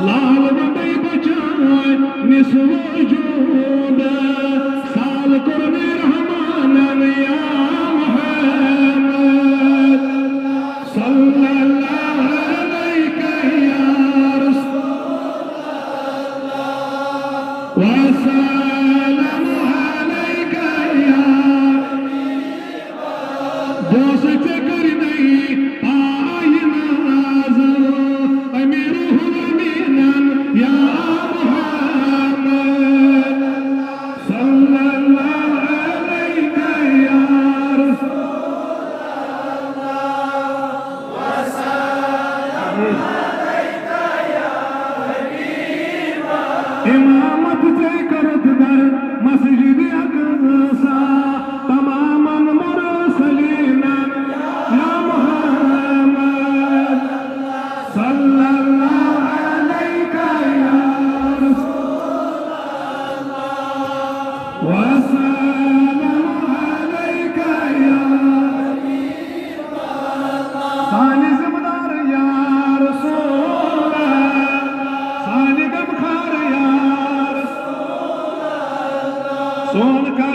लाल बटई बचाए निस्वजूद साल कुर्बे रहमान या मुहम्मद सल्लल्लाहु अलैहि या रसूलल्लाह व सल्लल्लाहु अलैहि या दोस्त कर नहीं पाई नाज अमीरुल अमीनन या मुहम्मद सल्लल्लाहु अलैहि या रसूलल्लाह व सल्लल्लाहु अलैहि या हबीबल्लाह इमामत से करत दर मस्जिद अक़सा तमामन मुरसलीन या मुहम्मद सल्लल्लाहु अलैहि या रसूलल्लाह व सल्लल्लाहु अलैहि या हबीबल्लाह सानी ज़िम्मेदार या रसूलल्लाह सानी गमखार या रसूलल्लाह सोन का